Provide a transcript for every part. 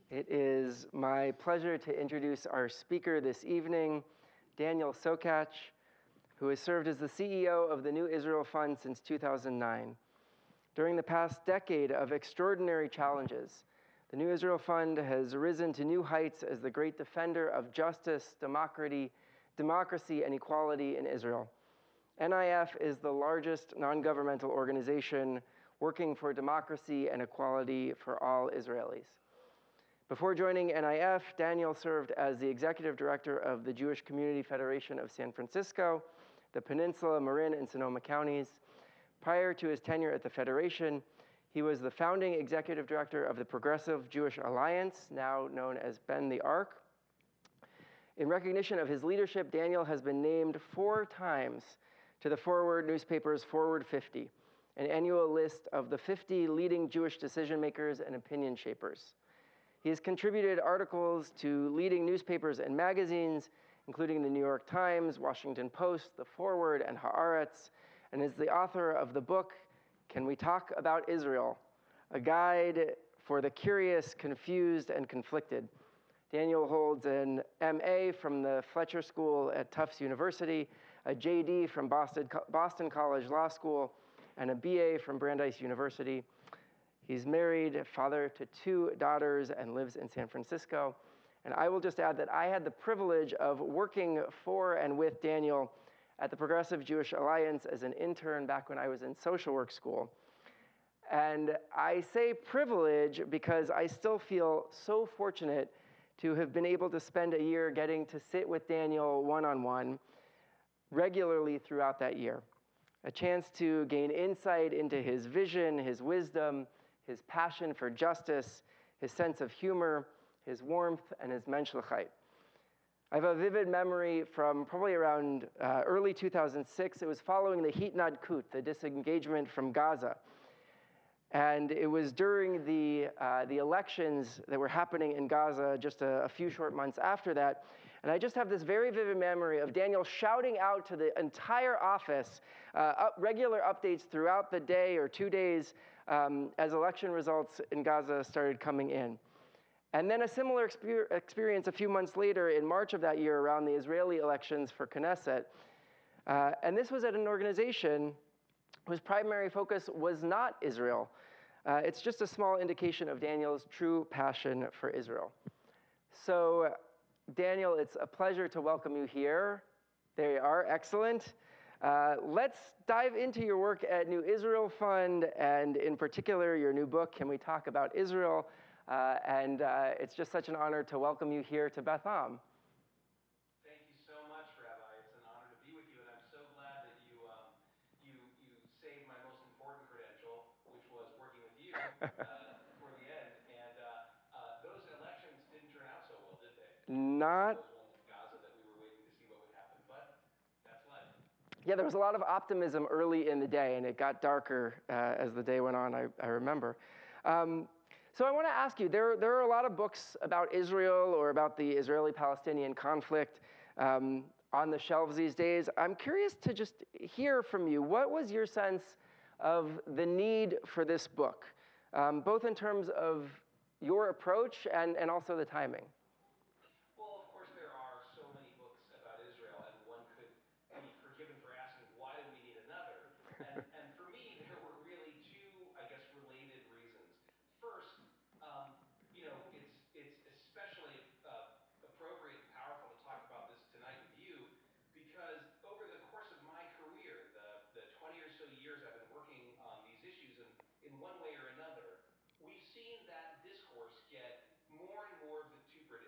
It is my pleasure to introduce our speaker this evening, Daniel Sokatch, who has served as the CEO of the New Israel Fund since 2009. During the past decade of extraordinary challenges, the New Israel Fund has risen to new heights as the great defender of justice, democracy, and equality in Israel. NIF is the largest non-governmental organization working for democracy and equality for all Israelis. Before joining NIF, Daniel served as the executive director of the Jewish Community Federation of San Francisco, the Peninsula, Marin, and Sonoma counties. Prior to his tenure at the Federation, he was the founding executive director of the Progressive Jewish Alliance, now known as Bend the Arc. In recognition of his leadership, Daniel has been named 4 times to the Forward newspaper's Forward 50, an annual list of the 50 leading Jewish decision makers and opinion shapers. He has contributed articles to leading newspapers and magazines, including the New York Times, Washington Post, The Forward, and Haaretz, and is the author of the book, Can We Talk About Israel? A guide for the curious, confused, and conflicted. Daniel holds an MA from the Fletcher School at Tufts University, a JD from Boston College Law School, and a BA from Brandeis University. He's married, father to 2 daughters, and lives in San Francisco. And I will just add that I had the privilege of working for and with Daniel at the Progressive Jewish Alliance as an intern back when I was in social work school. And I say privilege because I still feel so fortunate to have been able to spend a year getting to sit with Daniel one-on-one regularly throughout that year. A chance to gain insight into his vision, his wisdom, his passion for justice, his sense of humor, his warmth, and his menschlichkeit. I have a vivid memory from probably around early 2006. It was following the Hitnadkut, the disengagement from Gaza. And it was during the elections that were happening in Gaza just a few short months after that. And I just have this very vivid memory of Daniel shouting out to the entire office regular updates throughout the day or 2 days as election results in Gaza started coming in. And then a similar experience a few months later in March of that year around the Israeli elections for Knesset. And this was at an organization whose primary focus was not Israel. It's just a small indication of Daniel's true passion for Israel. So, Daniel, it's a pleasure to welcome you here. There you are, excellent. Let's dive into your work at New Israel Fund, and in particular, your new book, Can We Talk About Israel? It's just such an honor to welcome you here to Beth Am. Thank you so much, Rabbi. It's an honor to be with you, and I'm so glad that you saved my most important credential, which was working with you for the end. And those elections didn't turn out so well, did they? Not. Those ones in Gaza that we were waiting to see what would happen, but that's life. Yeah, there was a lot of optimism early in the day, and it got darker as the day went on, I remember. So I want to ask you, there are a lot of books about Israel or about the Israeli-Palestinian conflict on the shelves these days. I'm curious to just hear from you. What was your sense of the need for this book, both in terms of your approach and also the timing? Well, of course, there are so many books about Israel, and one could be forgiven for asking, why do we need another? And for me, there were really 2, I guess, related reasons. First, it's especially appropriate and powerful to talk about this tonight with you, because over the course of my career, the 20 or so years I've been working on these issues, and in one way or another, we've seen that discourse get more and more vituperative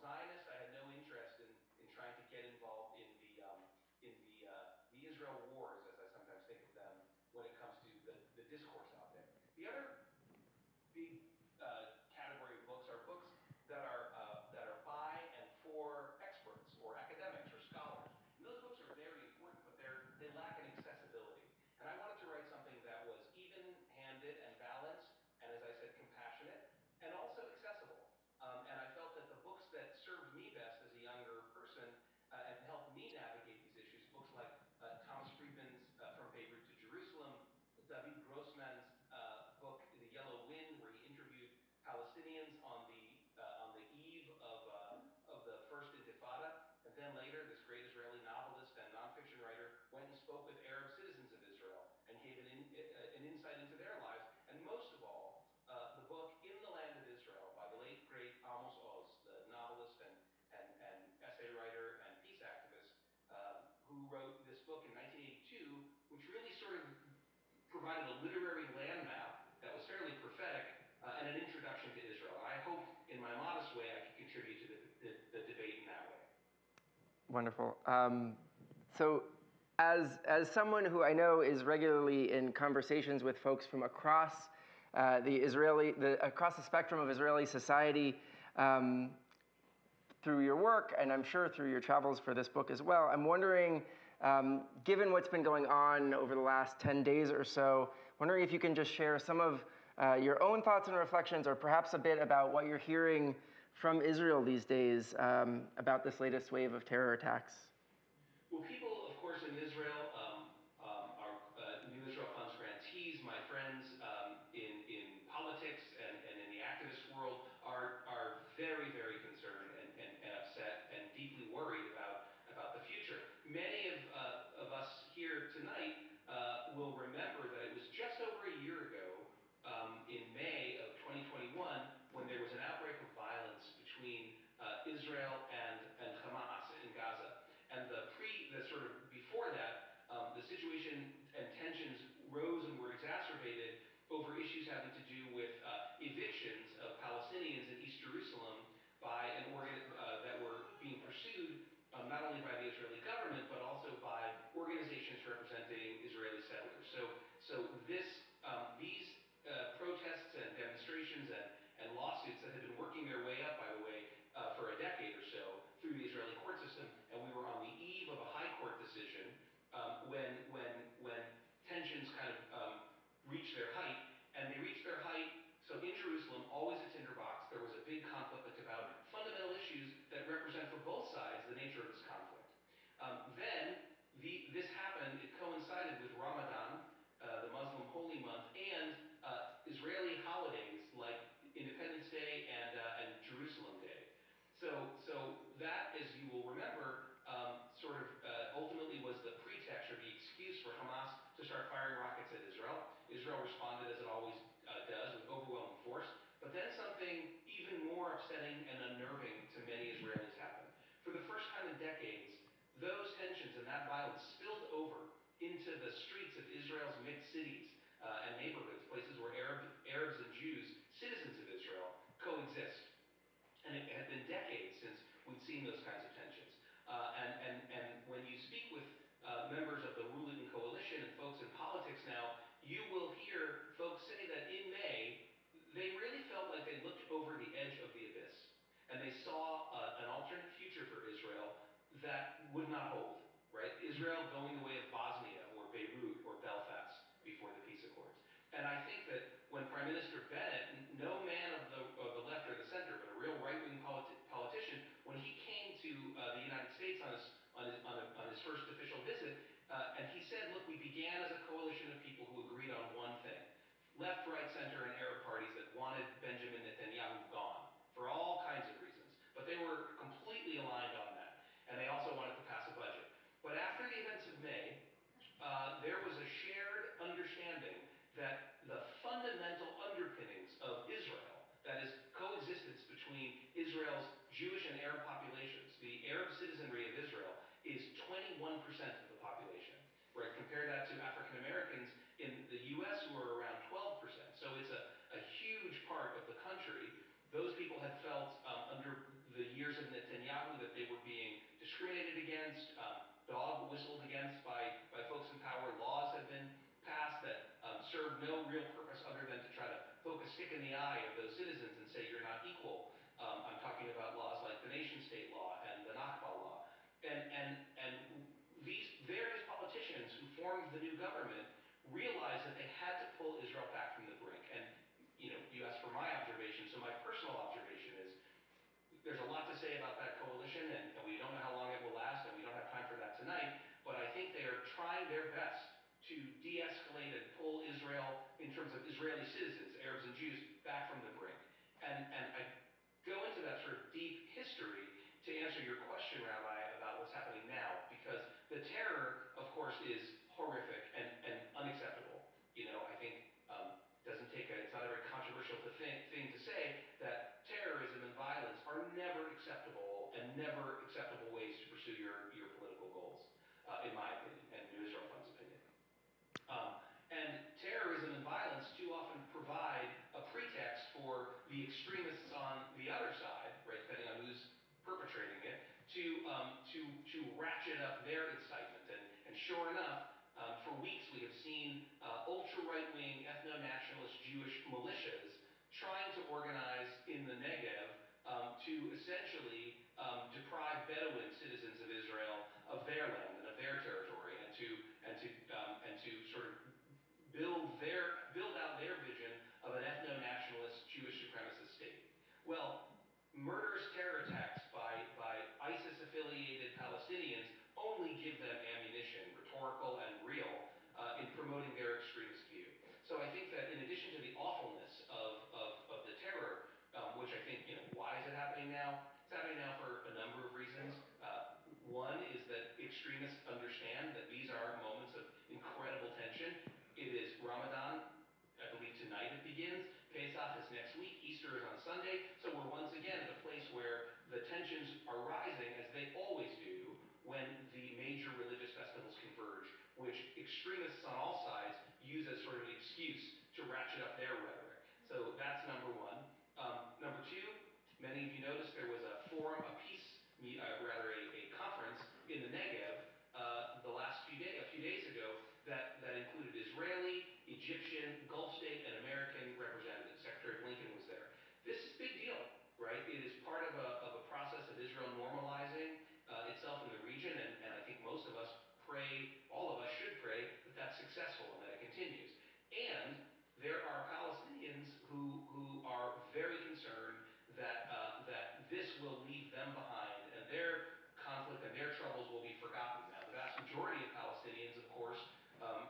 Zionist. I had no interest in trying to get involved in the Israel wars, as I sometimes think of them, when it comes to the discourse out there. The other big category of books are books that are by and for experts or academics or scholars. And those books are very important, but they lack an accessibility. And I wanted to write something that was even-handed and balanced, and as I said, compassionate, and also accessible. And I felt that the books that served me best as a younger person and helped me navigate these issues, books like Thomas Friedman's From Beirut to Jerusalem, David Grossman's book The Yellow Wind, where he interviewed Palestinians on the eve of the first Intifada, and then later this great Israeli novelist and nonfiction writer went and spoke with Arab citizens of Israel and gave an insight into their lives. And most of all, the book In the Land of Israel by the late great Amos Oz, the novelist and essay writer and peace activist, who wrote this book in 1982, which really sort of provided a literary landmap that was fairly prophetic and an introduction to Israel. And I hoped, in my modest way, I could contribute to the debate in that way. Wonderful. So as someone who I know is regularly in conversations with folks from across across the spectrum of Israeli society, through your work, and I'm sure through your travels for this book as well, I'm wondering, given what's been going on over the last 10 days or so, wondering if you can just share some of your own thoughts and reflections, or perhaps a bit about what you're hearing from Israel these days about this latest wave of terror attacks. Well, people, of course, in Israel, our New Israel Fund's grantees, my friends in politics and in the activist world are very, very concerned and upset and deeply worried about the future. Many of us here tonight will remember that it was just over a year ago, in May of 2021, when there was an outbreak of violence between Israel and Hamas in Gaza. And the sort of before that, the situation and tensions rose and were exacerbated over issues having to do with evictions of Palestinians in East Jerusalem by that were being pursued not only by the Israeli government but also by organizations representing Israeli settlers. So these protests and demonstrations and lawsuits that had been working their way up, by the way, for a decade or so through the Israeli court system, and we were on the eve of a high court decision when tensions kind of reached their height, and they reached their height. So in Jerusalem, always a tinderbox, there was a big conflict about fundamental issues that represent for both sides the nature of this conflict. Then this happened. It coincided with Ramadan, the Muslim holy month, and Israeli holidays like Independence Day and Jerusalem Day. So that, as you will remember, ultimately was the pretext or the excuse for Hamas to start firing rockets at Israel. Israel responded, as it always does, with overwhelming force. But then something even more upsetting and unnerving to many Israelis happened. For the first time in decades, those tensions and that violence spilled over into the streets of Israel's mixed cities and neighborhoods, places where Arabs and Jews, citizens of Israel, coexist. And it had been decades since we'd seen those kinds of tensions. And when you speak with members of the ruling coalition and folks in politics now, you will hear folks say that in May, they really felt like they looked over the edge of the abyss. And they saw an alternate future for Israel that would not hold, right? Israel going the way of Bosnia or Beirut or Belfast before the peace accords. And I think that when Prime Minister Bennett, no man of the left or the center, but a real right-wing politician, when he came to the United States on his first official visit, and he said, "Look, we began as a coalition of people who agreed on one thing: left, right, center, and Arab parties that wanted Benjamin Netanyahu gone for all kinds of reasons, but they were completely aligned on that, and they also wanted to pass a budget." But after the events of May, there was a shared understanding that the fundamental underpinnings in the eye of those citizens and say you're not equal. I'm talking about laws like the nation-state law and the Nakba law. And these various politicians who formed the new government realized that they had to pull Israel back from the brink. And you asked for my observation, so my personal observation is there's a lot to say about that coalition, and we don't know how long it will last, and we don't have time for that tonight, but I think they are trying their best to de-escalate and pull Israel, in terms of Israeli citizens, Arabs and Jews, back from the brink. And I go into that sort of deep history to answer your question, Rabbi, about what's happening now, because the terror, of course, is horrific and unacceptable. I think it's not a very controversial thing to say that terrorism and violence are never acceptable and never acceptable ways to pursue your political goals, in my opinion, and New Israel Fund's opinion. And terrorism and violence too often provide a pretext for the extremists on the other side, right, depending on who's perpetrating it, to ratchet up their incitement. And sure enough, for weeks we have seen ultra-right-wing, ethno-nationalist Jewish militias trying to organize in the Negev to essentially deprive Bedouin citizens of Israel of their land and of their territory, and to sort of build out their vision of an ethno-nationalist Jewish supremacist state. Well, murderous terror attacks by ISIS-affiliated Palestinians only give them ammunition, rhetorical and real, in promoting their extremist view. So I think that in addition to the awfulness of the terror, which I think, why is it happening now? It's happening now for a number of reasons. One is that extremists understand that these are moments of incredible tension. It is Ramadan. I believe tonight it begins. Pesach is next week. Easter is on Sunday. So we're once again at a place where the tensions are rising, as they always do when the major religious festivals converge, which extremists on all sides use as sort of an excuse to ratchet up their rhetoric. So that's number one. Number two, many of you noticed there was a forum, a conference in the Negev a few days ago that included Israeli, Egyptian, Gulf state, and American representatives. Secretary Blinken was there. This is a big deal, right? It is part of a process of Israel normalizing itself in the region, and I think most of us all of us should pray that that's successful and that it continues. And there are Palestinians who are very concerned that this will leave them behind, and their conflict and their troubles will be forgotten. Now, the vast majority of Palestinians, of course,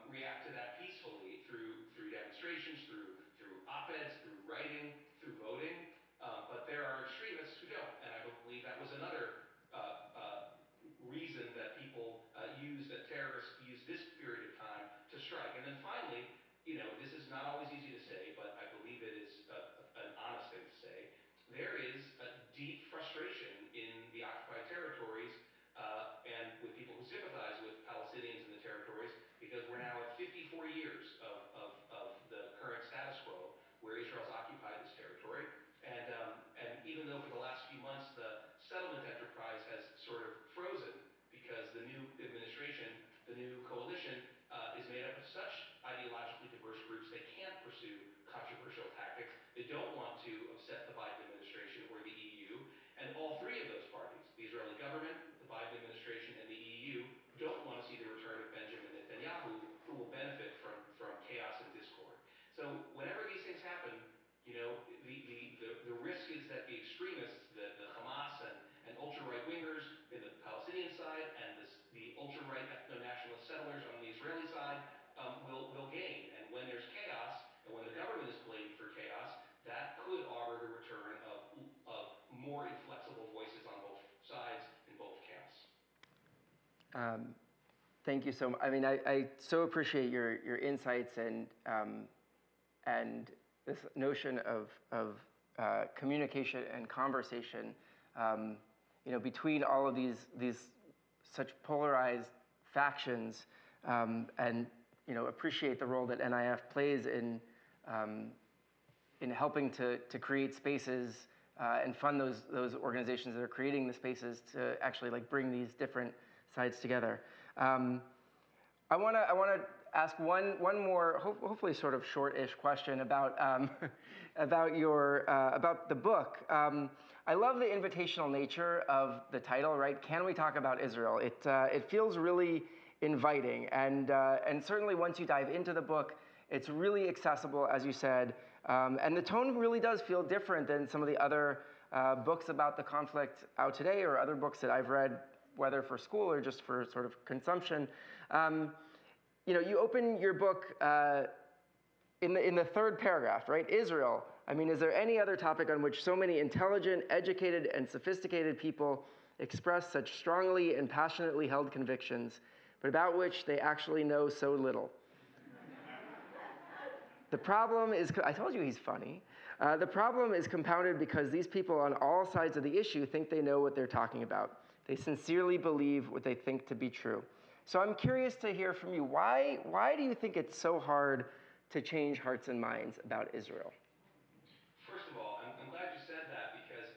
react to that peacefully through demonstrations, through op-eds, through writing, through voting. But there are extremists who don't, and I believe that was another reason that terrorists use this period of time to strike. And then finally, this is not always easy to say, but I believe it is an honest thing to say. There is a deep frustration in the occupied territories and with people who sympathize with Palestinians in the territories, because we're now at 54 years of the current status quo where Israel's occupied this territory. And even though for the last few months the settlement enterprise has sort of frozen because the new administration, the new coalition, is made up of such ideologically diverse groups, they can't pursue controversial tactics. They don't want to upset the Biden administration or the EU. And all three of those parties, the Israeli government, the Biden administration, and the EU, don't want to see the return of Benjamin Netanyahu, who will benefit from chaos and discord. So whenever these things happen, the risk is that the extremists, the Hamas and ultra-right wingers in the Palestinian side and the ultra-right ethno-nationalist settlers on the Israeli side will gain. And when there's chaos, and when the government is blamed for chaos, that could augur the return of more inflexible voices on both sides in both camps. Thank you so much. I mean, I so appreciate your insights and this notion of communication and conversation, between all of these such polarized factions, and appreciate the role that NIF plays in helping to create spaces and fund those organizations that are creating the spaces to actually bring these different sides together. I want to ask one more, hopefully sort of short-ish question about about the book. I love the invitational nature of the title, right? Can we talk about Israel? It feels really inviting, and certainly once you dive into the book, it's really accessible, as you said, and the tone really does feel different than some of the other books about the conflict out today, or other books that I've read, whether for school or just for sort of consumption. You open your book in the third paragraph, right? Israel. I mean, is there any other topic on which so many intelligent, educated, and sophisticated people express such strongly and passionately held convictions, but about which they actually know so little? The problem is, I told you he's funny. The problem is compounded because these people on all sides of the issue think they know what they're talking about. They sincerely believe what they think to be true. So I'm curious to hear from you. Why do you think it's so hard to change hearts and minds about Israel? First of all, I'm glad you said that because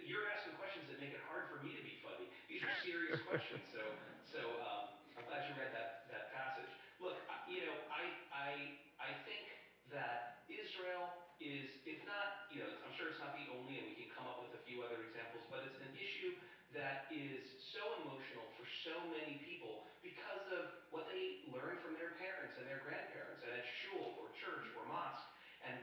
you're asking questions that make it hard for me to be funny. These are serious questions, so I'm glad you read that passage. Look, I think that Israel is, if not, I'm sure it's not the only, and we can come up with a few other examples, but it's an issue that is so emotional for so many people because of what they learned from their parents and their grandparents, and at shul or church or mosque, and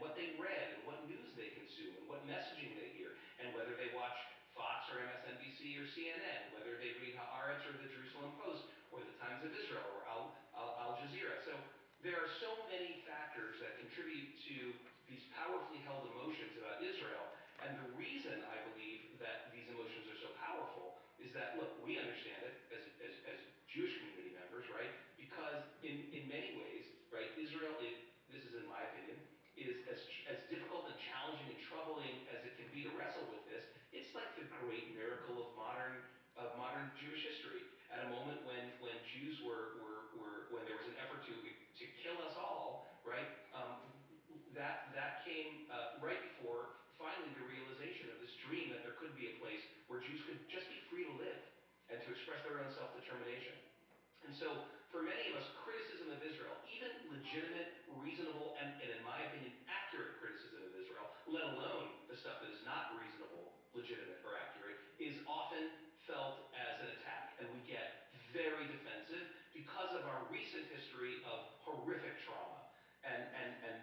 what they read and what news they consume and what messaging they hear, and whether they watch Fox or MSNBC or CNN, whether they read Haaretz or the Jerusalem Post or the Times of Israel or Al Jazeera. So there are so many factors that contribute to these powerfully held emotions about Israel. And the reason I believe that these emotions are so powerful is that, look, we understand it as Jewish community members, right? Because in many ways, right, Israel, this is in my opinion, is as difficult and challenging and troubling as it can be to wrestle with this. It's like the great miracle of modern Jewish history. At a moment when Jews when there was an effort to kill us all, right? That came right before finally the realization of this dream that there could be a place where Jews could just be free to live and to express their own self-determination. And so, for many of us, criticism of Israel, even legitimate, reasonable, and in my opinion, accurate criticism of Israel, let alone the stuff that is not reasonable, legitimate, or accurate, is often felt as an attack. And we get very defensive because of our recent history of horrific trauma. And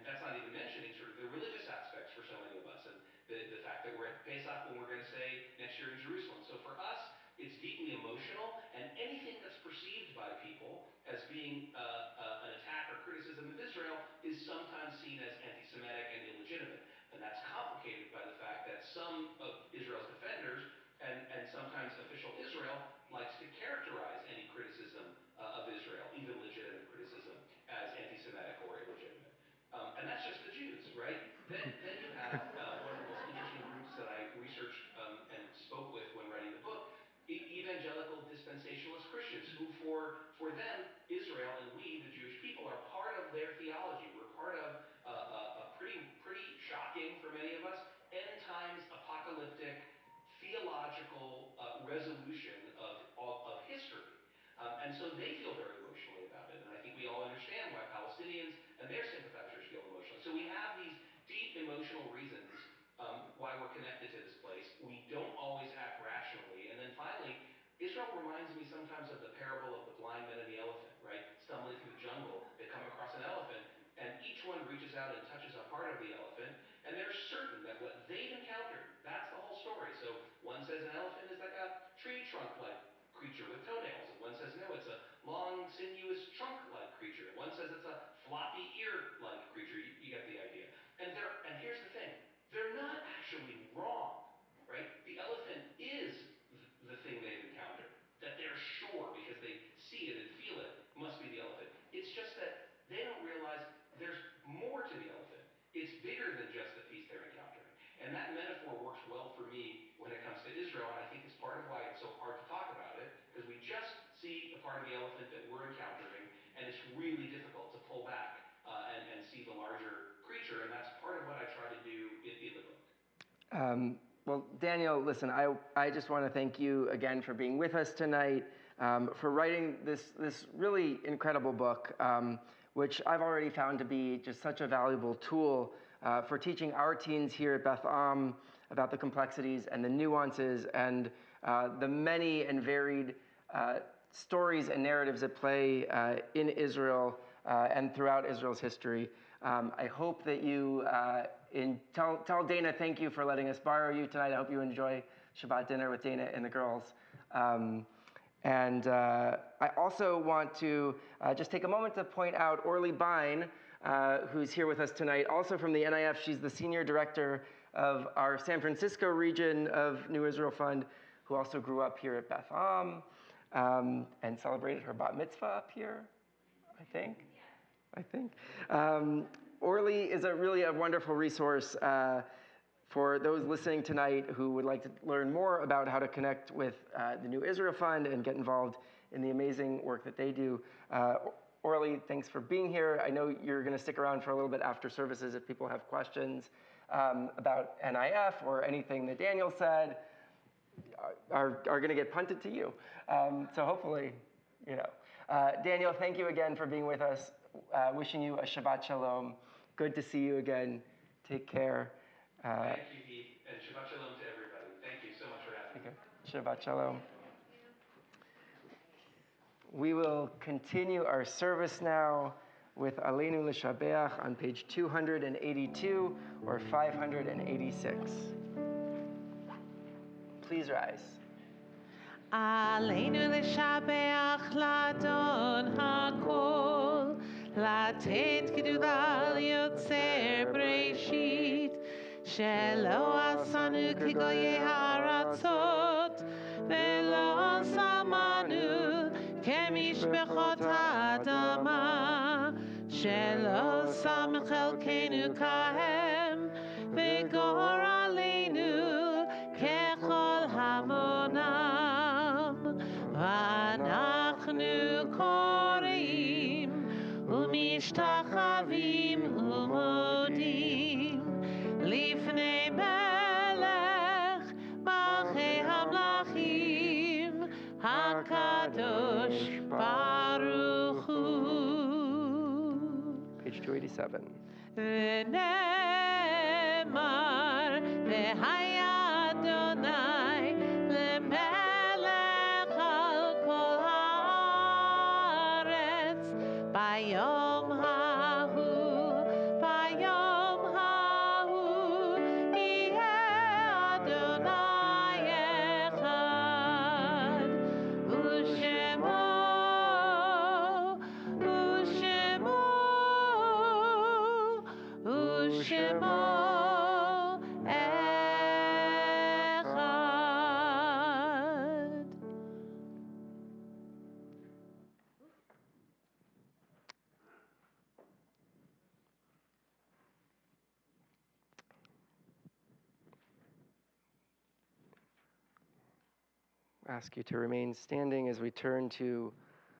that's not even mentioning sort of the religious aspects for so many of us, and the fact that we're at Pesach when we're going to say next year in Jerusalem. So for us, it's deeply emotional, and anything that's perceived by people as being an attack or criticism of Israel is sometimes seen as anti-Semitic and illegitimate. And that's complicated by the fact that some of Israel's defenders and sometimes official Israel likes to characterize any criticism of Israel, even legitimate criticism, as anti-Semitic or illegitimate. And that's just the Jews, right? Then you have one of the most interesting groups that I researched and spoke with when writing the book, Evangelical Dispensationalist Christians, who for them, Israel and we, the Jewish people, are part of their theology. We're part of a pretty shocking for many of us, end times apocalyptic theological resolution of history. And so they feel very emotionally about it. And I think we all understand why Palestinians and their sympathizers feel emotionally. So we have these deep emotional reasons why we're connected to this place. We don't always act rationally. And then finally, Israel reminds me sometimes of the parable of the blind men and the elephant, right? Stumbling through the jungle, they come across an elephant, and each one reaches out and touches a part of the elephant, and they're certain that what they've encountered, that's the whole story. So one says an elephant is like a tree trunk-like creature with toenails, and one says no, it's a long, sinuous trunk-like creature, and one says it's a floppy ear-like creature. You get the idea. And here's the thing, they're not actually wrong, right? The elephant is the thing they've encountered, that they're sure because they see it and feel it must be the elephant. It's just that they don't realize there's more to the elephant. It's bigger than just the piece they're encountering. And that metaphor works well for me when it comes to Israel, and I think it's part of why it's so hard to talk about it, because we just see a part of the elephant that we're encountering, and it's really difficult to pull back and see the larger creature, and that's part of what I try to do in the book. Well, Daniel, listen, I just want to thank you again for being with us tonight. for writing this really incredible book, which I've already found to be just such a valuable tool for teaching our teens here at Beth Am about the complexities and the nuances and the many and varied stories and narratives at play in Israel and throughout Israel's history. I hope that you tell Dana thank you for letting us borrow you tonight. I hope you enjoy Shabbat dinner with Dana and the girls. And I also want to just take a moment to point out Orly Bine, who's here with us tonight, also from the NIF. She's the Senior Director of our San Francisco region of New Israel Fund, who also grew up here at Beth Am and celebrated her bat mitzvah up here, I think. Orly is really a wonderful resource for those listening tonight who would like to learn more about how to connect with the New Israel Fund and get involved in the amazing work that they do. Orly, thanks for being here. I know you're going to stick around for a little bit after services if people have questions about NIF or anything that Daniel said are going to get punted to you. So hopefully, Daniel, thank you again for being with us. Wishing you a Shabbat Shalom. Good to see you again. Take care. Thank you, Pete, and Shabbat Shalom to everybody. Thank you so much for having me. Shabbat Shalom. We will continue our service now with Aleinu L'Shabeach on page 282 or 586. Please rise. Aleinu L'Shabeach L'Adon HaKol, Latent Gedulah Yotzer Breshit, Shelo Asanu Kegoye Haratzot, Velo Samanu Kemishbechot Ha'adama, Shelo Sam Chelkenu Kahem, Vegor Aleinu Kechol Hamonam, V'anachnu Koreim, Umishtachavim Umodim, Lifnei Melech Malchei Hamlachim, HaKadosh Baruch Hu. Page 287. V'nemar v'haya Adonai lemelech al kol haaretz bayom hahu yeh Adonai echad u'shemo echad. Ask you to remain standing as we turn to